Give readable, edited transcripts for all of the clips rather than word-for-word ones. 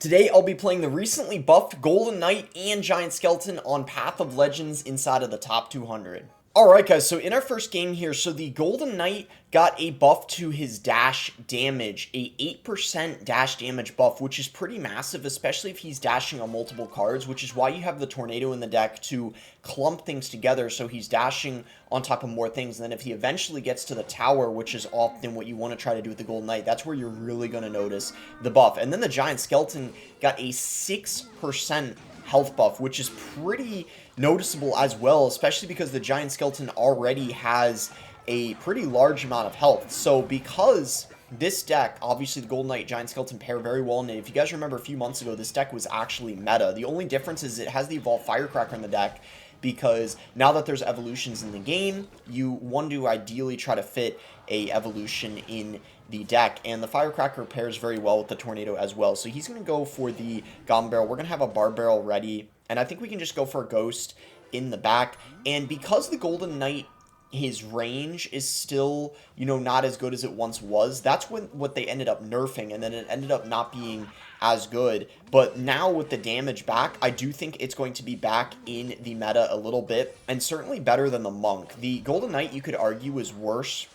Today I'll be playing the recently buffed Golden Knight and Giant Skeleton on Path of Legends inside of the top 200. Alright guys, so in our first game here, so the Golden Knight got a buff to his dash damage, a 8% dash damage buff, which is pretty massive, especially if he's dashing on multiple cards, which is why you have the Tornado in the deck to clump things together, so he's dashing on top of more things. And then if he eventually gets to the tower, which is often what you want to try to do with the Golden Knight, that's where you're really going to notice the buff. And then the Giant Skeleton got a 6% health buff, which is pretty noticeable as well, especially because the Giant Skeleton already has a pretty large amount of health. So because this deck, obviously the Golden Knight Giant Skeleton pair very well, and if you guys remember a few months ago, this deck was actually meta. The only difference is it has the Evolved Firecracker in the deck, because now that there's evolutions in the game, you want to ideally try to fit a evolution in the deck, and the Firecracker pairs very well with the Tornado as well. So he's going to go for the Goblin Barrel. We're going to have a Barb Barrel ready, and I think we can just go for a Ghost in the back. And because the Golden Knight, his range is still, not as good as it once was, that's what they ended up nerfing, and then it ended up not being as good. But now with the damage back, I do think it's going to be back in the meta a little bit, and certainly better than the Monk. The Golden Knight, you could argue, is worse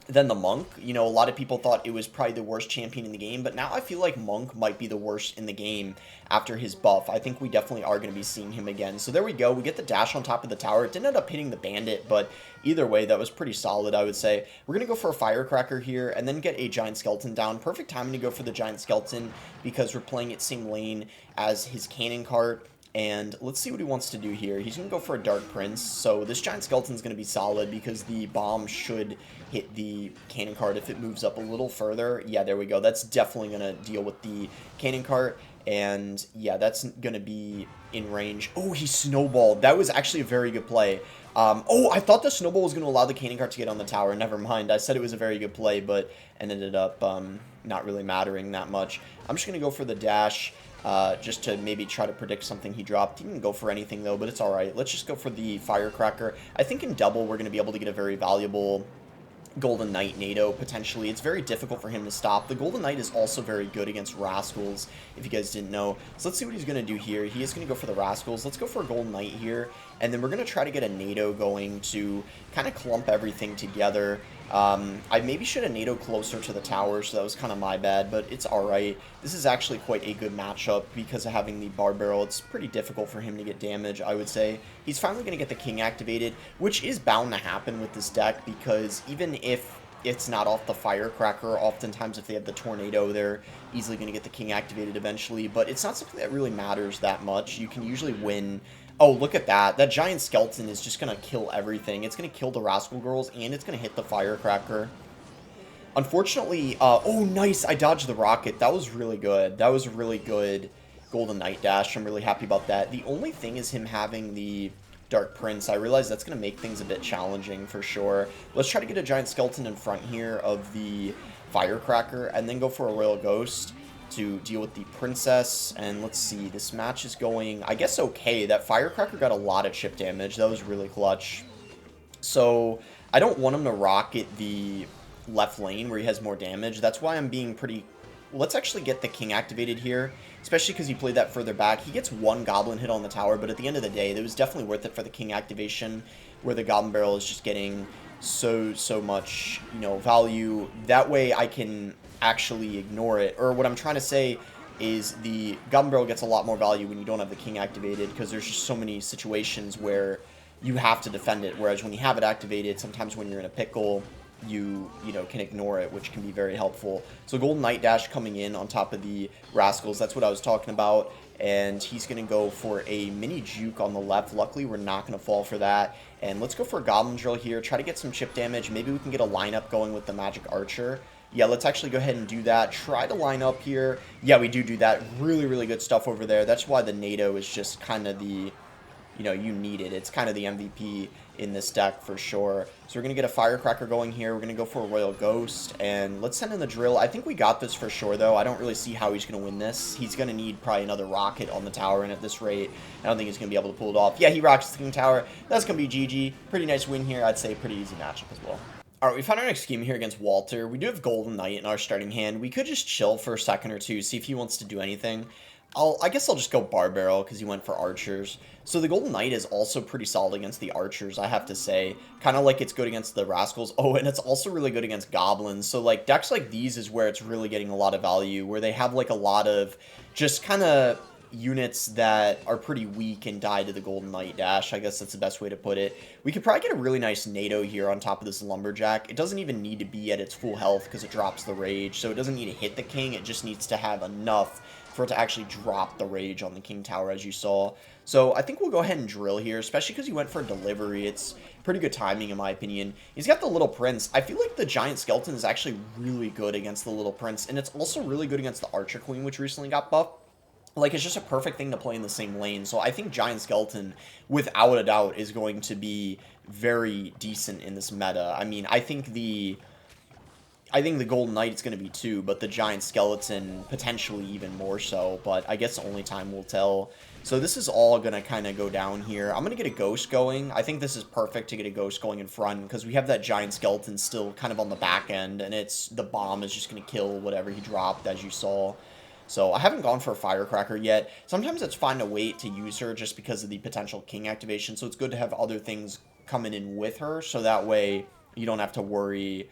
than the Monk. A lot of people thought it was probably the worst champion in the game, but now I feel like Monk might be the worst in the game after his buff. I think we definitely are going to be seeing him again. So there we go. We get the dash on top of the tower. It didn't end up hitting the Bandit, but either way, that was pretty solid, I would say. We're going to go for a Firecracker here and then get a Giant Skeleton down. Perfect timing to go for the Giant Skeleton because we're playing it same lane as his Cannon Cart. And let's see what he wants to do here. He's going to go for a Dark Prince. So this Giant Skeleton is going to be solid because the bomb should hit the Cannon Cart if it moves up a little further. Yeah, there we go. That's definitely going to deal with the Cannon Cart. And yeah, that's going to be in range. Oh, he snowballed. That was actually a very good play. I thought the snowball was going to allow the Cannon Cart to get on the tower. Never mind. I said it was a very good play, but it ended up not really mattering that much. I'm just going to go for the dash. Just to maybe try to predict something he dropped. He didn't go for anything though, but it's alright. Let's just go for the Firecracker. I think in double we're going to be able to get a very valuable Golden Knight NATO, potentially. It's very difficult for him to stop. The Golden Knight is also very good against Rascals, if you guys didn't know. So let's see what he's going to do here. He is going to go for the Rascals. Let's go for a Golden Knight here, and then we're going to try to get a NATO going to kind of clump everything together. I maybe should have NATO closer to the tower, so that was kind of my bad, but it's alright. This is actually quite a good matchup because of having the Barb Barrel. It's pretty difficult for him to get damage, I would say. He's finally going to get the King activated, which is bound to happen with this deck because even if it's not off the Firecracker, oftentimes if they have the Tornado, they're easily going to get the King activated eventually, but it's not something that really matters that much. You can usually win. Oh, look at that. That Giant Skeleton is just going to kill everything. It's going to kill the Rascal Girls, and it's going to hit the Firecracker. Unfortunately, oh, nice. I dodged the rocket. That was really good. That was a really good Golden Knight dash. I'm really happy about that. The only thing is him having the Dark Prince. I realize that's going to make things a bit challenging for sure. Let's try to get a Giant Skeleton in front here of the Firecracker, and then go for a Royal Ghost to deal with the Princess. And let's see, this match is going, I guess, okay. That Firecracker got a lot of chip damage. That was really clutch. So I don't want him to rocket the left lane where he has more damage. That's why I'm being pretty... Let's actually get the King activated here, especially because he played that further back. He gets one Goblin hit on the tower, but at the end of the day, it was definitely worth it for the King activation, where the Goblin Barrel is just getting so much, value. That way I can actually ignore it. Or what I'm trying to say is the Goblin Barrel gets a lot more value when you don't have the King activated, because there's just so many situations where you have to defend it, whereas when you have it activated, sometimes when you're in a pickle, you can ignore it, which can be very helpful. So Golden Knight dash coming in on top of the Rascals, that's what I was talking about, and he's going to go for a mini juke on the left. Luckily, we're not going to fall for that, and let's go for a Goblin Drill here, try to get some chip damage. Maybe we can get a lineup going with the Magic Archer. Yeah, let's actually go ahead and do that. Try to line up here. Yeah, we do that. Really good stuff over there. That's why the NATO is just kind of the... you need it. It's kind of the MVP in this deck for sure. So we're going to get a Firecracker going here. We're going to go for a Royal Ghost, and let's send in the Drill. I think we got this for sure, though. I don't really see how he's going to win this. He's going to need probably another rocket on the tower, and at this rate, I don't think he's going to be able to pull it off. Yeah, he rockets the King Tower. That's going to be GG. Pretty nice win here. I'd say pretty easy matchup as well. Alright, we found our next scheme here against Walter. We do have Golden Knight in our starting hand. We could just chill for a second or two, see if he wants to do anything. I guess I'll just go Bar Barrel because he went for Archers. So the Golden Knight is also pretty solid against the Archers, I have to say. Kind of like it's good against the Rascals. Oh, and it's also really good against Goblins. So like decks like these is where it's really getting a lot of value, where they have like a lot of just kind of units that are pretty weak and die to the Golden Knight dash. I guess that's the best way to put it. We could probably get a really nice NATO here on top of this Lumberjack. It doesn't even need to be at its full health because it drops the rage, so it doesn't need to hit the king. It just needs to have enough for it to actually drop the rage on the king tower, as you saw. So I think we'll go ahead and drill here, especially because he went for a delivery. It's pretty good timing, in my opinion. He's got the Little Prince. I feel like the Giant Skeleton is actually really good against the Little Prince, and it's also really good against the Archer Queen, which recently got buffed. Like, it's just a perfect thing to play in the same lane. So I think Giant Skeleton, without a doubt, is going to be very decent in this meta. I mean, I think the Golden Knight is going to be too, but the Giant Skeleton potentially even more so. But I guess only time will tell. So this is all going to kind of go down here. I'm going to get a Ghost going. I think this is perfect to get a Ghost going in front because we have that Giant Skeleton still kind of on the back end, and the bomb is just going to kill whatever he dropped, as you saw. So I haven't gone for a Firecracker yet. Sometimes it's fine to wait to use her just because of the potential king activation. So it's good to have other things coming in with her. So that way you don't have to worry,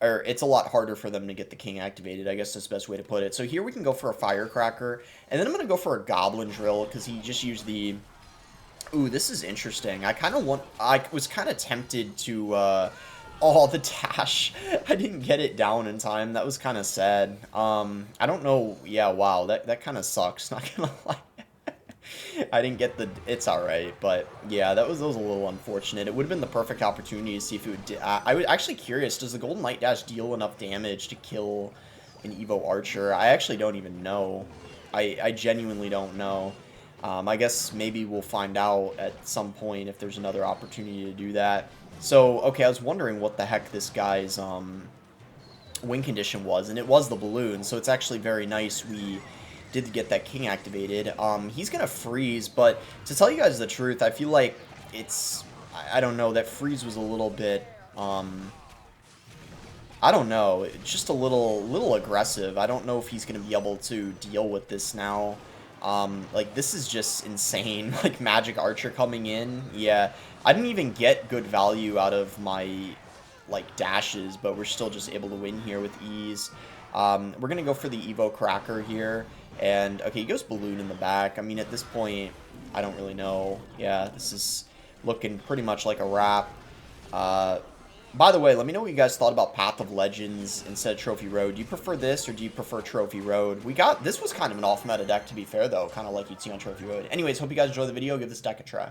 or it's a lot harder for them to get the king activated. I guess that's the best way to put it. So here we can go for a Firecracker. And then I'm going to go for a Goblin Drill because he just used the... Ooh, this is interesting. I was kind of tempted to... Oh, the dash. I didn't get it down in time. That was kind of sad. I don't know. Yeah, wow. That kind of sucks. Not gonna lie. I didn't get the... It's alright. But, yeah, that was a little unfortunate. It would have been the perfect opportunity to see if it would... I was actually curious. Does the Golden Knight dash deal enough damage to kill an Evo Archer? I actually don't even know. I genuinely don't know. I guess maybe we'll find out at some point if there's another opportunity to do that. So, okay, I was wondering what the heck this guy's win condition was, and it was the balloon, so it's actually very nice we did get that king activated. He's gonna freeze, but to tell you guys the truth, I feel like it's... I don't know, that freeze was a little bit... I don't know, it's just a little aggressive. I don't know if he's gonna be able to deal with this now. Like, this is just insane. Like, Magic Archer coming in. Yeah, I didn't even get good value out of my, like, dashes, but we're still just able to win here with ease. We're going to go for the Evo Cracker here. And, okay, he goes Balloon in the back. I mean, at this point, I don't really know. Yeah, this is looking pretty much like a wrap. By the way, let me know what you guys thought about Path of Legends instead of Trophy Road. Do you prefer this, or do you prefer Trophy Road? This was kind of an off-meta deck, to be fair, though, kind of like you'd see on Trophy Road. Anyways, hope you guys enjoy the video. Give this deck a try.